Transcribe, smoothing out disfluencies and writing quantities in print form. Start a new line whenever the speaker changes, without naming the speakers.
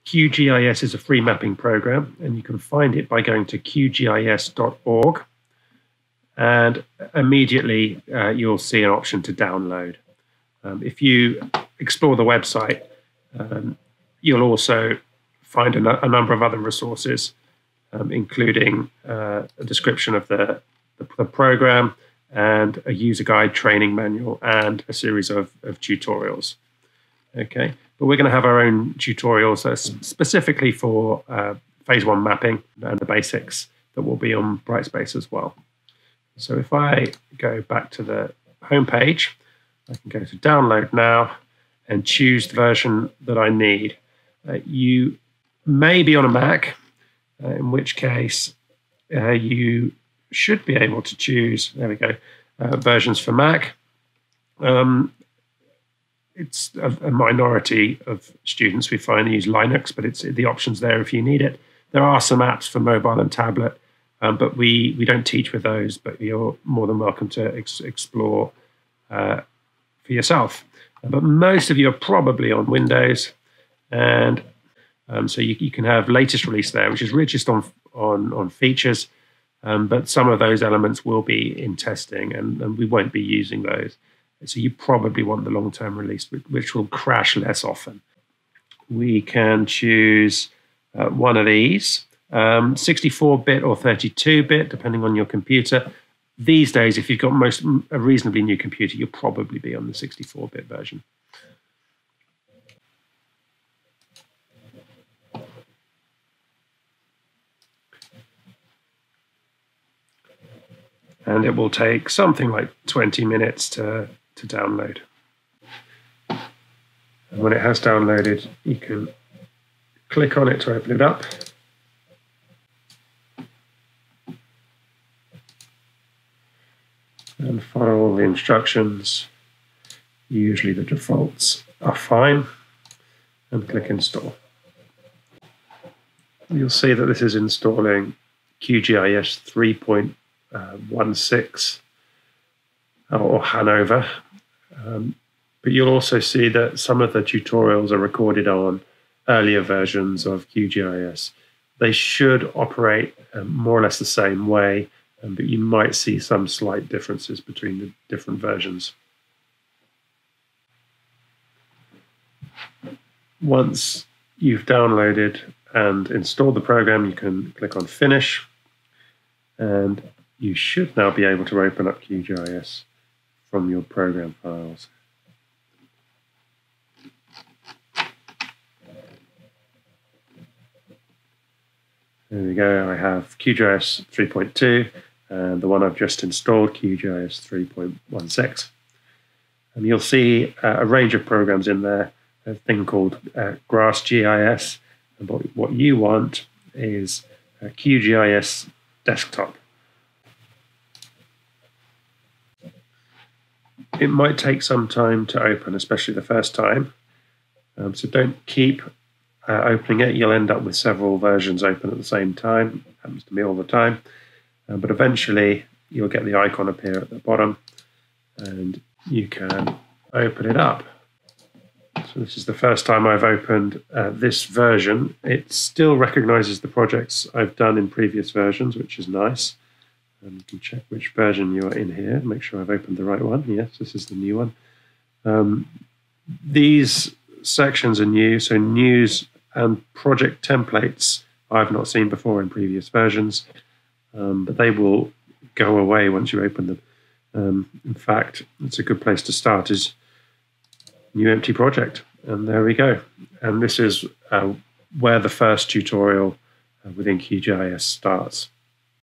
QGIS is a free mapping program, and you can find it by going to qgis.org, and immediately you'll see an option to download. If you explore the website, you'll also find a number of other resources, including a description of the program and a user guide, training manual, and a series of tutorials. Okay, but we're going to have our own tutorials specifically for phase 1 mapping and the basics that will be on Brightspace as well. So if I go back to the home page, I can go to download now and choose the version that I need. You may be on a Mac, in which case you should be able to choose, there we go, versions for Mac. It's a minority of students we find use Linux, but it's the option's there if you need it. There are some apps for mobile and tablet, but we don't teach with those, but you're more than welcome to explore for yourself. But most of you are probably on Windows, and so you can have latest release there, which is richest on features, but some of those elements will be in testing, and we won't be using those. So you probably want the long-term release, which will crash less often. We can choose one of these, 64-bit or 32-bit, depending on your computer. These days, if you've got a reasonably new computer, you'll probably be on the 64-bit version. And it will take something like 20 minutes to download. And when it has downloaded, you can click on it to open it up. And follow all the instructions. Usually the defaults are fine. And click install. You'll see that this is installing QGIS 3.16 or Hanover. But you'll also see that some of the tutorials are recorded on earlier versions of QGIS. They should operate more or less the same way, but you might see some slight differences between the different versions. Once you've downloaded and installed the program, you can click on Finish, and you should now be able to open up QGIS from your program files. There we go, I have QGIS 3.2 and the one I've just installed, QGIS 3.16. And you'll see a range of programs in there, a thing called GrassGIS. And what you want is a QGIS desktop. It might take some time to open, especially the first time. So don't keep opening it. You'll end up with several versions open at the same time. It happens to me all the time. But eventually, you'll get the icon appear at the bottom, and you can open it up. So this is the first time I've opened this version. It still recognizes the projects I've done in previous versions, which is nice. You can check which version you are in here, make sure I've opened the right one. Yes, this is the new one. These sections are new, so news and project templates I've not seen before in previous versions, but they will go away once you open them. In fact, it's a good place to start is new empty project, and there we go. And this is where the first tutorial within QGIS starts.